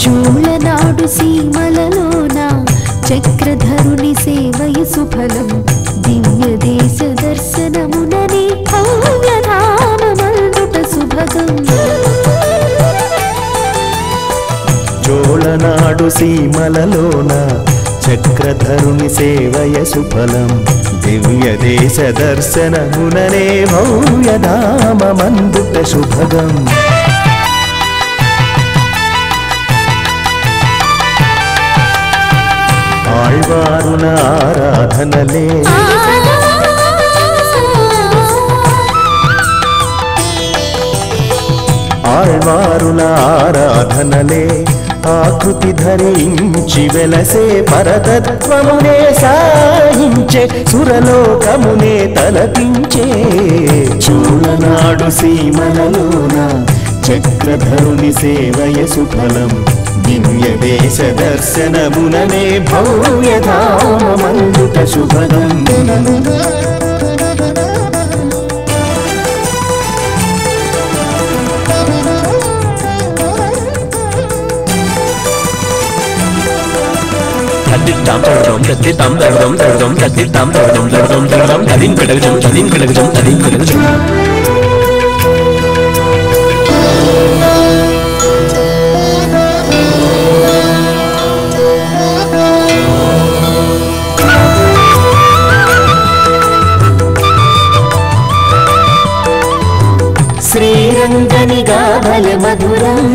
చూళనాడు సీమలలోన చక్రధరుని సేవయ సుఫలం దివ్య దేశ దర్శనమునని భవ్యధామమందుట సుభగం చోళనాడు సీమలలోన చక్రధరుని సేవయ సుఫలం దివ్య దేశ దర్శనముననే భవ్యధామమందుట శుభగం ఆళ్వారుల ఆరాధనలే ఆళ్వారుల ఆరాధనలే ఆకృతి ధరించి వెలసే పరతత్వమునే సాయించే సురలోకమునే తలపించే చూళనాడు సీమలలోన చక్రధరుని సేవయ సుఫలం దివ్య దేశ దర్శనముననే భవ్యధామమందుట శుభగం శ్రీరంగని గాభల మధురం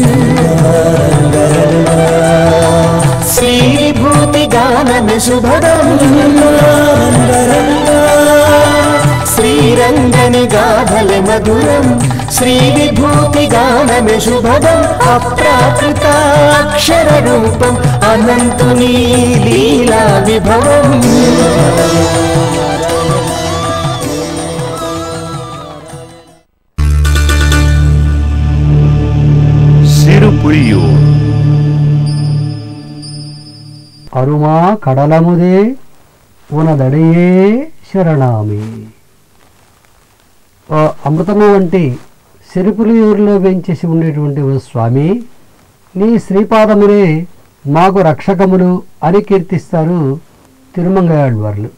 శ్రీభూతి గానన శుభదం శ్రీరంగని గాభల మధురం శ్రీవిభూతి గానన శుభదం అప్రాకృతాక్షర రూపం అనంతుని లీలా విభవం సిరుపులియూర్ అరుమా కడలముదే ఉనదడియే శరణామి. అమృతము వంటి సిరిపులియూరులో వెంచేసి ఉండేటువంటి ఓ స్వామి, నీ శ్రీపాదములే మాకు రక్షకములు అని కీర్తిస్తారు తిరుమంగయాళ్వార్లు.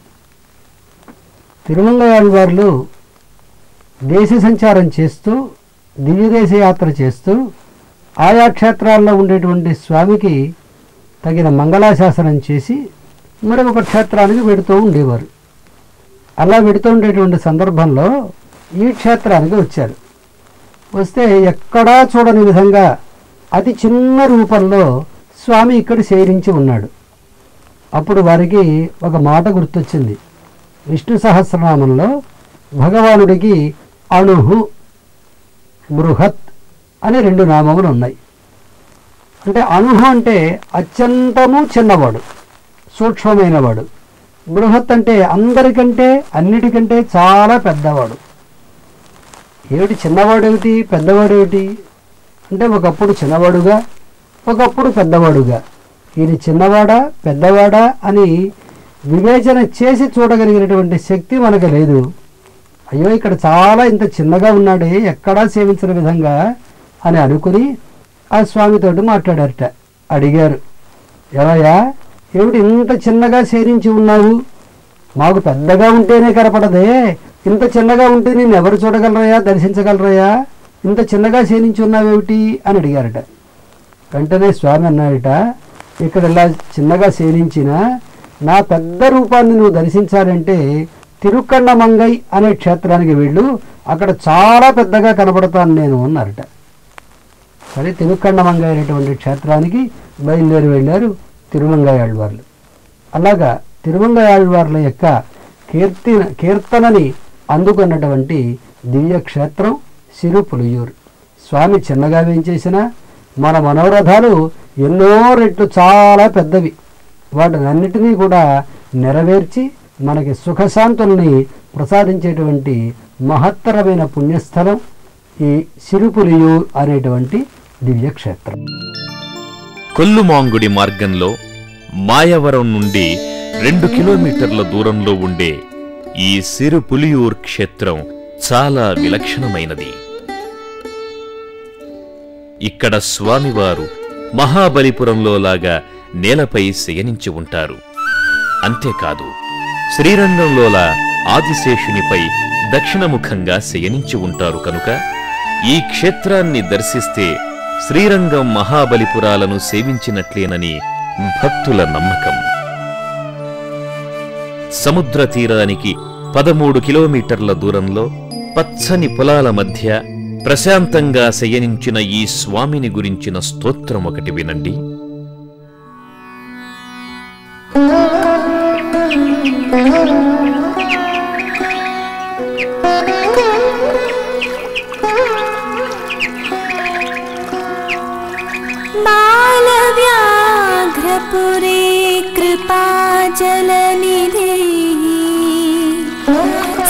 తిరుమంగయాళ్వార్లు దేశ సంచారం చేస్తూ దివ్యదేశ యాత్ర చేస్తూ ఆయా క్షేత్రాల్లో ఉండేటువంటి స్వామికి తగిన మంగళాశాసనం చేసి మరొక క్షేత్రానికి వెడుతూ ఉండేవారు. అలా వెడుతూ ఉండేటువంటి సందర్భంలో ఈ క్షేత్రానికి వచ్చారు. వస్తే ఎక్కడా చూడని విధంగా అతి చిన్న రూపంలో స్వామి ఇక్కడ శయనించి ఉన్నాడు. అప్పుడు వారికి ఒక మాట గుర్తొచ్చింది. విష్ణు సహస్రనామంలో భగవానుడికి అణుహు, బృహత్ అనే 2 నామములు ఉన్నాయి. అంటే అణుహు అంటే అత్యంతము చిన్నవాడు, సూక్ష్మమైనవాడు. బృహత్ అంటే అందరికంటే అన్నిటికంటే చాలా పెద్దవాడు. ఏమిటి చిన్నవాడేమిటి పెద్దవాడేమిటి అంటే ఒకప్పుడు చిన్నవాడుగా ఒకప్పుడు పెద్దవాడుగా. ఈయన చిన్నవాడా పెద్దవాడా అని వివేచన చేసి చూడగలిగినటువంటి శక్తి మనకు లేదు. అయ్యో ఇక్కడ చాలా ఇంత చిన్నగా ఉన్నాడే, ఎక్కడా సేవించిన విధంగా అని అనుకుని ఆ స్వామితోటి మాట్లాడారట. అడిగారు, ఎవయ్యా ఏమిటి ఇంత చిన్నగా సేవించి ఉన్నావు? మాకు పెద్దగా ఉంటేనే కనపడదే, ఇంత చిన్నగా ఉంటే నేను ఎవరు చూడగలరయ్యా, దర్శించగలరయ్యా? ఇంత చిన్నగా సేవించి ఉన్నావేమిటి అని అడిగారట. వెంటనే స్వామి అన్నాడట, ఇక్కడ ఇలా చిన్నగా సేవించినా నా పెద్ద రూపాన్ని నువ్వు దర్శించాలంటే తిరుక్కన్నమంగై అనే క్షేత్రానికి వెళ్ళు, అక్కడ చాలా పెద్దగా కనపడతాను నేను అన్నారట. సరే తిరుక్కన్నమంగై అనేటువంటి క్షేత్రానికి బయలుదేరి వెళ్ళారు తిరుమంగయాళ్వార్లు. అలాగా తిరుమంగయాళ్వార్ల యొక్క కీర్తనని అందుకున్నటువంటి దివ్యక్షేత్రం సిరుపులియూరు. స్వామి చిన్నగా వేయించేసిన మన మనోరథాలు ఎన్నో రెట్లు చాలా పెద్దవి. వాటినన్నిటినీ కూడా నెరవేర్చి మనకి సుఖశాంతుల్ని ప్రసాదించేటువంటి మహత్తరమైన పుణ్యస్థలం ఈ సిరుపులియూర్ అనేటువంటి దివ్యక్షేత్రం. కొల్లుమాంగుడి మార్గంలో మాయవరం నుండి 2 కిలోమీటర్ల దూరంలో ఉండే ఈ సిరుపులియూర్ క్షేత్రం చాలా విలక్షణమైనది. ఇక్కడ స్వామివారు మహాబలిపురంలోలాగా నేలపై శయనించి ఉంటారు. అంతేకాదు, శ్రీరంగంలోలా ఆదిశేషునిపై దక్షిణముఖంగా శయనించి ఉంటారు కనుక ఈ క్షేత్రాన్ని దర్శిస్తే శ్రీరంగం మహాబలిపురాలను సేవించినట్లేనని భక్తుల నమ్మకం. సముద్ర తీరానికి 13 కిలోమీటర్ల దూరంలో పచ్చని పొలాల మధ్య ప్రశాంతంగా శయనించిన ఈ స్వామిని గురించిన స్తోత్రం ఒకటి వినండి. बालव्याघ्रपुरे कृपाजलनिधे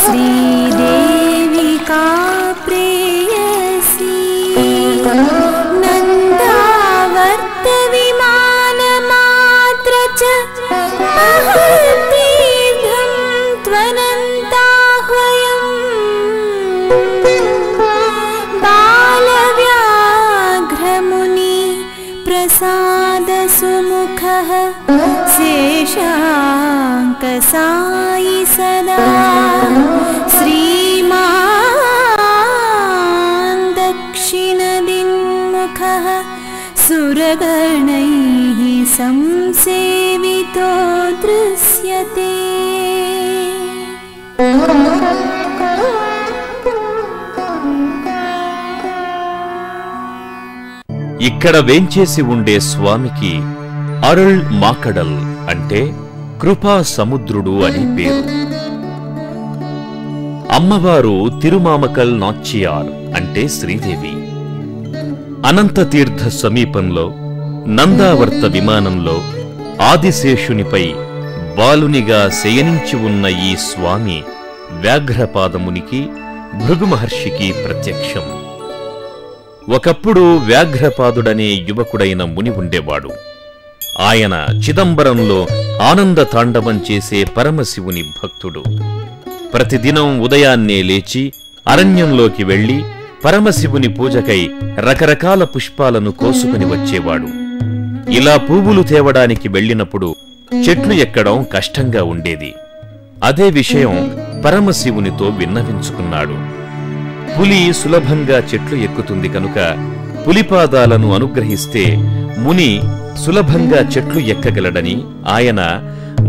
श्रीदेविका प्रेयसी नन्दावर्तविमानमात्र च महतीर्घं त्वनन्ताह्वयम् बालव्याघ्रमुनि प्रसादसुमुखः शेषाङ्कसायि सदा श्रीमान् दक्षिणदिन्मुखः सुरगणैः संसेवितो दृश्यते। ఇక్కడ వేంచేసి ఉండే స్వామికి అరుళ్ మాకడల్ అంటే కృపా సముద్రుడు అని పేరు. అమ్మవారు తిరుమామకల్ నాచ్యార్ అంటే శ్రీదేవి. అనంత తీర్థ సమీపంలో నందావర్త విమానంలో ఆదిశేషునిపై బాలునిగా శయనించి ఉన్న ఈ స్వామి వ్యాఘ్రపాదమునికి భృగు మహర్షికి ప్రత్యక్షం. ఒకప్పుడు వ్యాఘ్రపాదుడనే యువకుడైన ముని ఉండేవాడు. ఆయన చిదంబరంలో ఆనంద తాండవం చేసే పరమశివుని భక్తుడు. ప్రతిదినం ఉదయాన్నే లేచి అరణ్యంలోకి వెళ్లి పరమశివుని పూజకై రకరకాల పుష్పాలను కోసుకుని వచ్చేవాడు. ఇలా పువ్వులు తేవడానికి వెళ్లినప్పుడు చెట్లు ఎక్కడం కష్టంగా ఉండేది. అదే విషయం పరమశివునితో విన్నవించుకున్నాడు. పులి సులభంగా చెట్లు ఎక్కుతుంది కనుక పులిపాదాలను అనుగ్రహిస్తే ముని సులభంగా చెట్లు ఎక్కగలడని ఆయన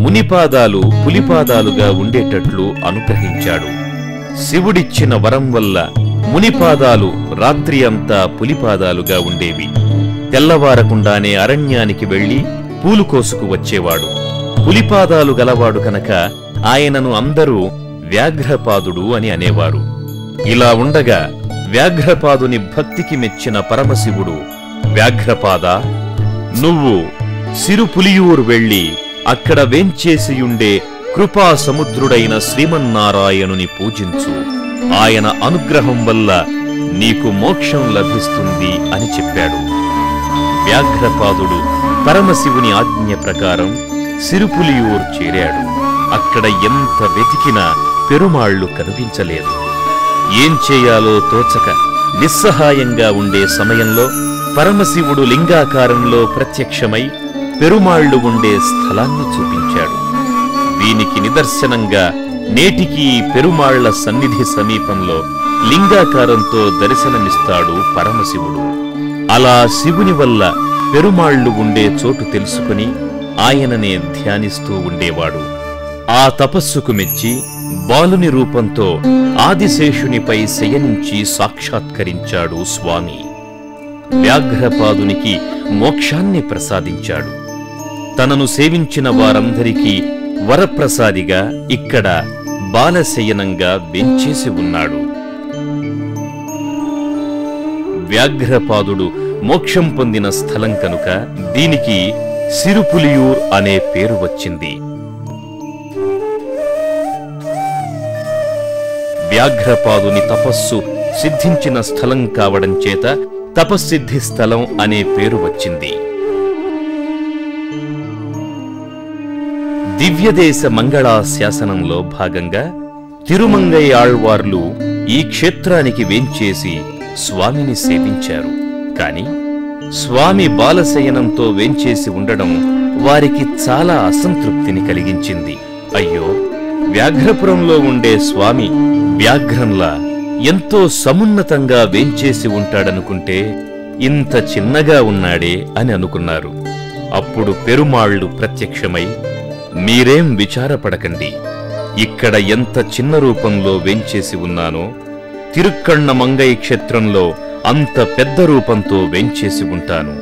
మునిపాదాలు పులిపాదాలుగా ఉండేటట్లు అనుగ్రహించాడు. శివుడిచ్చిన వరం వల్ల మునిపాదాలు రాత్రి అంతా పులిపాదాలుగా ఉండేవి. తెల్లవారకుండానే అరణ్యానికి వెళ్లి పూలు కోసుకు వచ్చేవాడు. పులిపాదాలు గలవాడు కనుక ఆయనను అందరూ వ్యాఘ్రపాదుడు అని అనేవారు. ఇలా ఉండగా వ్యాఘ్రపాదుని భక్తికి మెచ్చిన పరమశివుడు, వ్యాఘ్రపాద, నువ్వు సిరుపులియూరు వెళ్లి అక్కడ వేంచేసియుండే కృపా సముద్రుడైన శ్రీమన్నారాయణుని పూజించు. ఆయన అనుగ్రహం వల్ల నీకు మోక్షం లభిస్తుంది అని చెప్పాడు. వ్యాఘ్రపాదుడు పరమశివుని ఆజ్ఞ ప్రకారం సిరుపులియూరు చేరాడు. అక్కడ ఎంత వెతికినా పెరుమాళ్లు కనిపించలేదు. ఏం చేయాలో తోచక నిస్సహాయంగా ఉండే సమయంలో పరమశివుడు లింగాకారంలో ప్రత్యక్షమై పెరుమాళ్లు ఉండే స్థలాన్ని చూపించాడు. దీనికి నిదర్శనంగా నేటికి పెరుమాళ్ల సన్నిధి సమీపంలో లింగాకారంతో దర్శనమిస్తాడు పరమశివుడు. అలా శివుని వల్ల పెరుమాళ్లు ఉండే చోటు తెలుసుకుని ఆయననే ధ్యానిస్తూ ఉండేవాడు. ఆ తపస్సుకు మెచ్చి బాలుని రూపంతో ఆదిశేషునిపై శయనించి సాక్షాత్కరించాడు స్వామి. వ్యాఘ్రపాదునికి మోక్షాన్ని ప్రసాదించాడు. తనను సేవించిన వారందరికీ వరప్రసాదిగా ఇక్కడ బాలశయనంగా వెంచేసి ఉన్నాడు. వ్యాఘ్రపాదుడు మోక్షం పొందిన స్థలం కనుక దీనికి సిరుపులియూర్ అనే పేరు వచ్చింది. వ్యాఘ్రపాదుని తపస్సు సిద్ధించిన స్థలం కావడం చేత తపస్సిద్ధి స్థలం అనే పేరు వచ్చింది. దివ్యదేశ మంగళా శాసనంలో భాగంగా తిరుమంగై ఆళ్వార్లు ఈ క్షేత్రానికి వేంచేసి స్వామిని సేవించారు. కాని స్వామి బాలశయనంతో వేంచేసి ఉండడం వారికి చాలా అసంతృప్తిని కలిగించింది. అయ్యో, వ్యాఘ్రపురంలో ఉండే స్వామి వ్యాఘ్రంలా ఎంతో సమున్నతంగా వేంచేసి ఉంటాడనుకుంటే ఇంత చిన్నగా ఉన్నాడే అని అనుకున్నారు. అప్పుడు పెరుమాళ్లు ప్రత్యక్షమై, మీరేం విచారపడకండి, ఇక్కడ ఎంత చిన్న రూపంలో వేంచేసి ఉన్నానో తిరుక్కణ్ణమంగై క్షేత్రంలో అంత పెద్ద రూపంతో వేంచేసి ఉంటాను,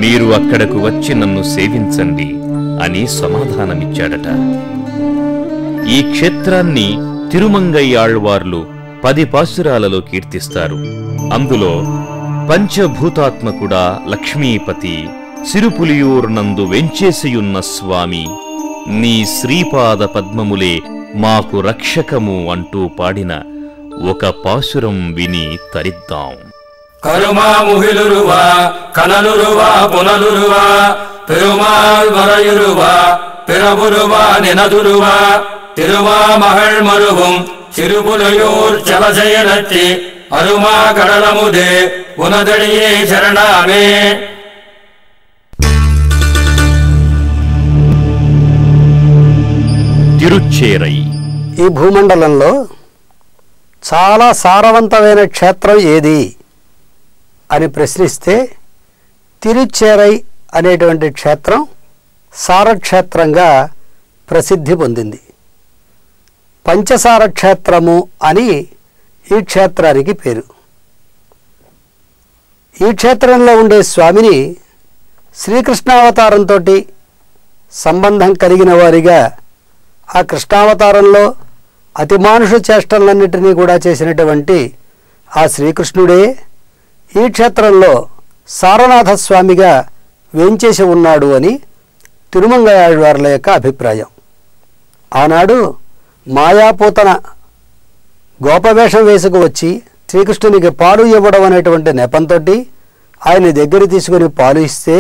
మీరు అక్కడకు వచ్చి నన్ను సేవించండి అని సమాధానమిచ్చాడట. ఈ క్షేత్రాన్ని తిరుమంగై ఆళ్వార్లు 10 పాసురాలలో కీర్తిస్తారు. అందులో పంచభూతాత్మకుడా లక్ష్మీపతి సిరుపులియూర్నందు వెంచేసియున్న స్వామి, నీ శ్రీపాద పద్మములే మాకు రక్షకము అంటూ పాడిన ఒక పాసురం విని తరిద్దాం. కరుమాముహిలురువా కనలురువా పునలురువా పెరుమాళ్ వరయురువా పిరబురువా నినదురువా తిరువామహళ్మరుவும் சிறுபுலையூர் சலசெயலத்தி அருமா கடலமுதே உனதடியே சரணாமே. తిరుచ్చేరై. ఈ భూమండలంలో చాలా సారవంతమైన క్షేత్రం ఏది అని ప్రశ్నిస్తే తిరుచ్చేరై అనేటువంటి క్షేత్రం సారక్షేత్రంగా ప్రసిద్ధి పొందింది. పంచసార క్షేత్రము అని ఈ క్షేత్రానికి పేరు. ఈ క్షేత్రంలో ఉండే స్వామిని శ్రీకృష్ణావతారంతో సంబంధం కలిగిన వారిగా, ఆ కృష్ణావతారంలో అతిమానుష చేష్టలన్నిటినీ కూడా చేసినటువంటి ఆ శ్రీకృష్ణుడే ఈ క్షేత్రంలో సారనాథ స్వామిగా వేంచేసి ఉన్నాడు అని తిరుమంగై ఆళ్వార్ల యొక్క అభిప్రాయం. ఆనాడు మాయాపూతన గోపవేషం వేసుకు వచ్చి శ్రీకృష్ణునికి పాలు ఇవ్వడం అనేటువంటి నెపంతో ఆయన దగ్గర తీసుకుని పాలు ఇస్తే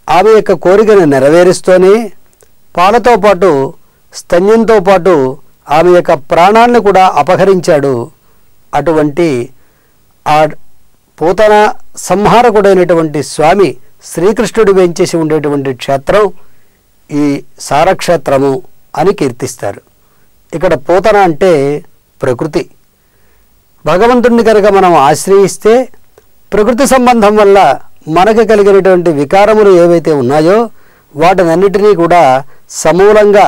ఆమె యొక్క కోరికను నెరవేరుస్తూనే పాలతో పాటు స్తన్యంతో పాటు ఆమె యొక్క ప్రాణాలను కూడా అపహరించాడు. అటువంటి ఆ పూతన సంహారకుడైనటువంటి స్వామి శ్రీకృష్ణుడు వేంచేసి ఉండేటువంటి క్షేత్రం ఈ సారక్షేత్రము అని కీర్తిస్తారు. ఇక్కడ పూతన అంటే ప్రకృతి. భగవంతుడిని కనుక మనం ఆశ్రయిస్తే ప్రకృతి సంబంధం వల్ల మనకు కలిగినటువంటి వికారములు ఏవైతే ఉన్నాయో వాటినన్నిటినీ కూడా సమూలంగా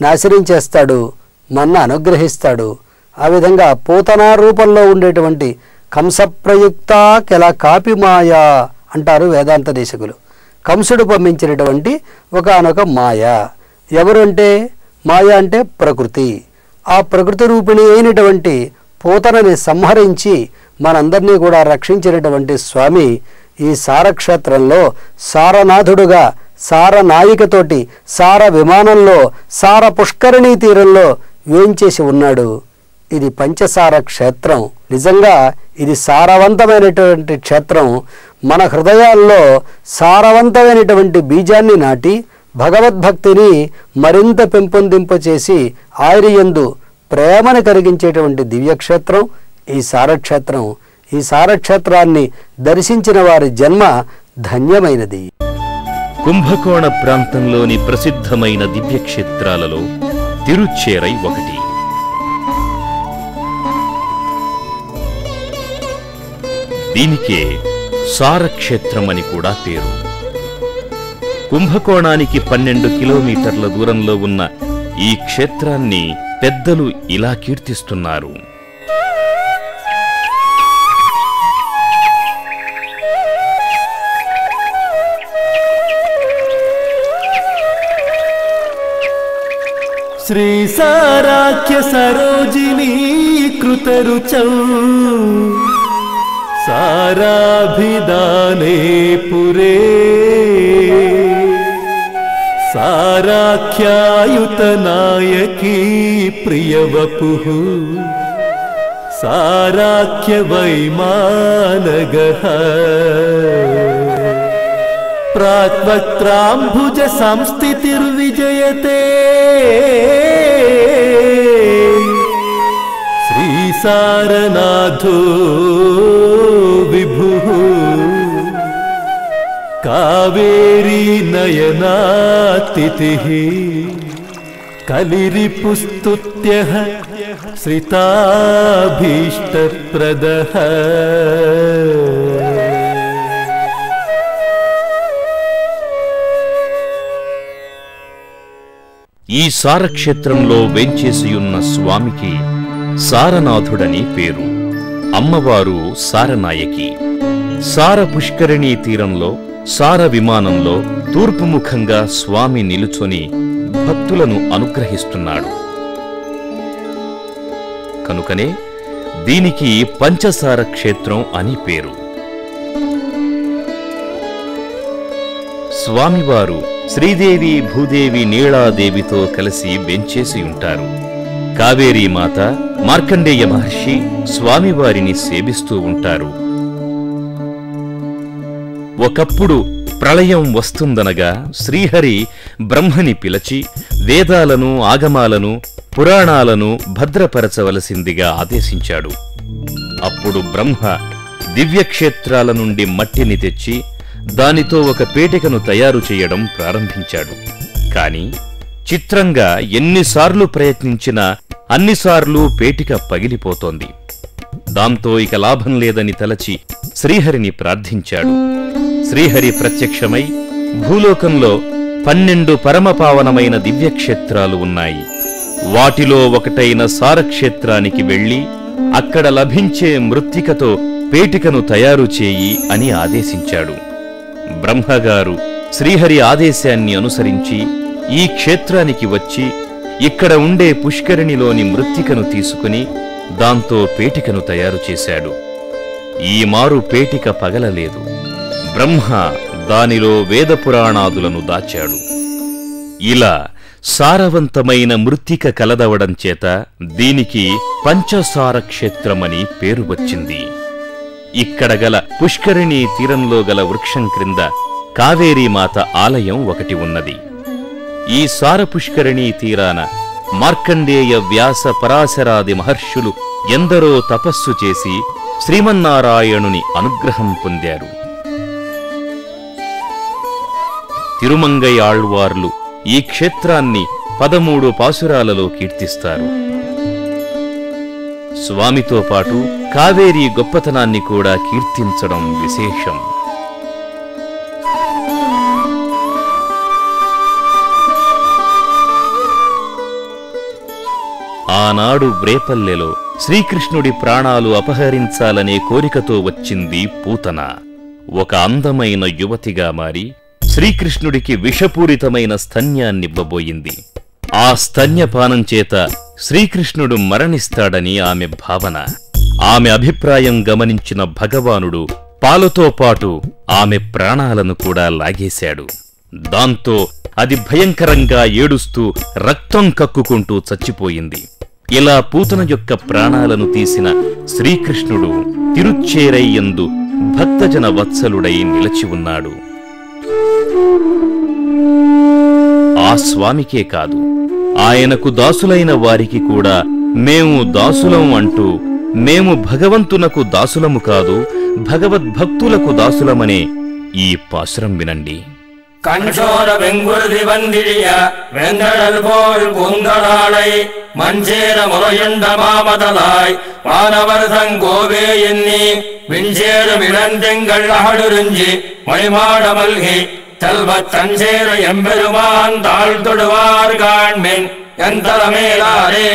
నాశనం చేస్తాడు, మన్న అనుగ్రహిస్తాడు. ఆ విధంగా పూతనా రూపంలో ఉండేటువంటి కంసప్రయుక్త కెల కాపిమాయా అంటారు వేదాంత దేశకులు. కంసుడు పంపించినటువంటి ఒకానొక మాయ. ఎవరు అంటే మాయ అంటే ప్రకృతి. ఆ ప్రకృతి రూపిణి అయినటువంటి పూతనని సంహరించి మనందరినీ కూడా రక్షించినటువంటి స్వామి ఈ సారక్షేత్రంలో సారనాథుడుగా, సారనాయికతోటి, సార విమానంలో, సార పుష్కరిణీ తీరంలో వేంచేసి ఉన్నాడు. ఇది పంచసార క్షేత్రం. నిజంగా ఇది సారవంతమైనటువంటి క్షేత్రం. మన హృదయాల్లో సారవంతమైనటువంటి బీజాన్ని నాటి భగవద్భక్తిని మరింత పెంపొందింపచేసి ఆయనయందు ప్రేమను కలిగించేటువంటి దివ్యక్షేత్రం ఈ సారక్షేత్రం. ఈ సారక్షేత్రాన్ని దర్శించిన వారి జన్మ ధన్యమైనది. కుంభకోణ ప్రాంతంలోని ప్రసిద్ధమైన దివ్యక్షేత్రాలలో తిరుచ్చేరై ఒకటి. దీనికే సారక్షేత్రమని కూడా పేరు. కుంభకోణానికి 12 కిలోమీటర్ల దూరంలో ఉన్న ఈ క్షేత్రాన్ని పెద్దలు ఇలా కీర్తిస్తున్నారు. శ్రీ సారాఖ్య సరోజినీ కృతరుచౌ సారాభిదానే పురే సారాఖ్యాయుత నాయకీ ప్రియవపుః సారాఖ్య వైమానగః ప్రాక్వక్త్రాంబుజ సంస్థితిర్విజయతే శ్రీసారనాథో విభుః కావేరీ నయనాతిథిః కలిరిపుస్తుత్యః శ్రితాభీష్టప్రదః. ఈ సారక్షేత్రంలో వేంచేసియున్న స్వామికి సారనాథుడని పేరు. అమ్మవారు సారనాయకి. సార పుష్కరిణీ తీరంలో సార విమానంలో తూర్పుముఖంగా స్వామి నిలుచొని భక్తులను అనుగ్రహిస్తున్నాడు. కనుకనే దీనికి పంచసార క్షేత్రం అని పేరు. స్వామివారు శ్రీదేవి భూదేవి నీళాదేవితో కలిసి వెంచేసి ఉంటారు. కావేరీమాత మార్కండేయ మహర్షి స్వామివారిని సేవిస్తూ ఉంటారు. ఒకప్పుడు ప్రళయం వస్తుందనగా శ్రీహరి బ్రహ్మని పిలిచి వేదాలను ఆగమాలను పురాణాలను భద్రపరచవలసిందిగా ఆదేశించాడు. అప్పుడు బ్రహ్మ దివ్యక్షేత్రాల నుండి మట్టిని తెచ్చి దానితో ఒక పేటికను తయారు చేయడం ప్రారంభించాడు. కాని చిత్రంగా ఎన్నిసార్లు ప్రయత్నించినా అన్నిసార్లు పేటిక పగిలిపోతోంది. దాంతో ఇక లాభం లేదని తలచి శ్రీహరిని ప్రార్థించాడు. శ్రీహరి ప్రత్యక్షమై భూలోకంలో 12 పరమపావనమైన దివ్యక్షేత్రాలు ఉన్నాయి. వాటిలో ఒకటైన సారక్షేత్రానికి వెళ్లి అక్కడ లభించే మృత్తికతో పేటికను తయారు చేయి అని ఆదేశించాడు. బ్రహ్మగారు శ్రీహరి ఆదేశాన్ని అనుసరించి ఈ క్షేత్రానికి వచ్చి ఇక్కడ ఉండే పుష్కరిణిలోని మృత్తికను తీసుకుని దాంతో పేటికను తయారు చేశాడు. ఈ మారు పేటిక పగలలేదు. బ్రహ్మ దానిలో వేదపురాణాదులను దాచాడు. ఇలా సారవంతమైన మృత్తిక కలదవడం చేత దీనికి పంచసార క్షేత్రమని పేరు వచ్చింది. ఇక్కడ గల పుష్కరిణీ తీరంలో గల వృక్షం క్రింద కావేరీమాత ఆలయం ఒకటి ఉన్నది. ఈ సార పుష్కరిణీ తీరాన మార్కండేయ వ్యాస పరాశరాది మహర్షులు ఎందరో తపస్సు చేసి శ్రీమన్నారాయణుని అనుగ్రహం పొందారు. తిరుమంగై ఆళ్వార్లు ఈ క్షేత్రాన్ని 13 పాసురాలలో కీర్తిస్తారు. స్వామితో పాటు కావేరీ గొప్పతనాన్ని కూడా కీర్తించడం విశేషం. ఆనాడు బ్రేపల్లెలో శ్రీకృష్ణుడి ప్రాణాలు అపహరించాలనే కోరికతో వచ్చింది పూతన. ఒక అందమైన యువతిగా మారి శ్రీకృష్ణుడికి విషపూరితమైన స్తన్యాన్నివ్వబోయింది. ఆ స్తన్యపానం చేత శ్రీకృష్ణుడు మరణిస్తాడని ఆమె భావన. ఆమె అభిప్రాయం గమనించిన భగవానుడు పాలతో పాటు ఆమె ప్రాణాలను కూడా లాగేశాడు. దాంతో అది భయంకరంగా ఏడుస్తూ రక్తం కక్కుకుంటూ చచ్చిపోయింది. ఇలా పూతన యొక్క ప్రాణాలను తీసిన శ్రీకృష్ణుడు తిరుచ్చేరైయందు భక్తజన వత్సలుడై నిలిచి ఉన్నాడు. ఆ స్వామికే కాదు, ఆయనకు దాసులైన వారికి కూడా మేము దాసులం అంటూ మేము భగవంతునకు దాసులము కాదు భగవద్భక్తులకు దాసులమనే ఈ పాసురం వినండి. கண்சோர வெங்குருதி வந்திழிய வெந்தழல் போல் பூந்தளாளை மஞ்சேர முறையுண்ட மாமதலாய் வானவர் தங்கோவே எண்ணி விஞ்சேரும் இளந்தெங்கள் அகடுறிஞ்சி மொழிமாட மல்கி செல்வத் தஞ்சேர எம்பெருமான் தாழ் தொடுவார் காண்மின் எந்தலமேலாரே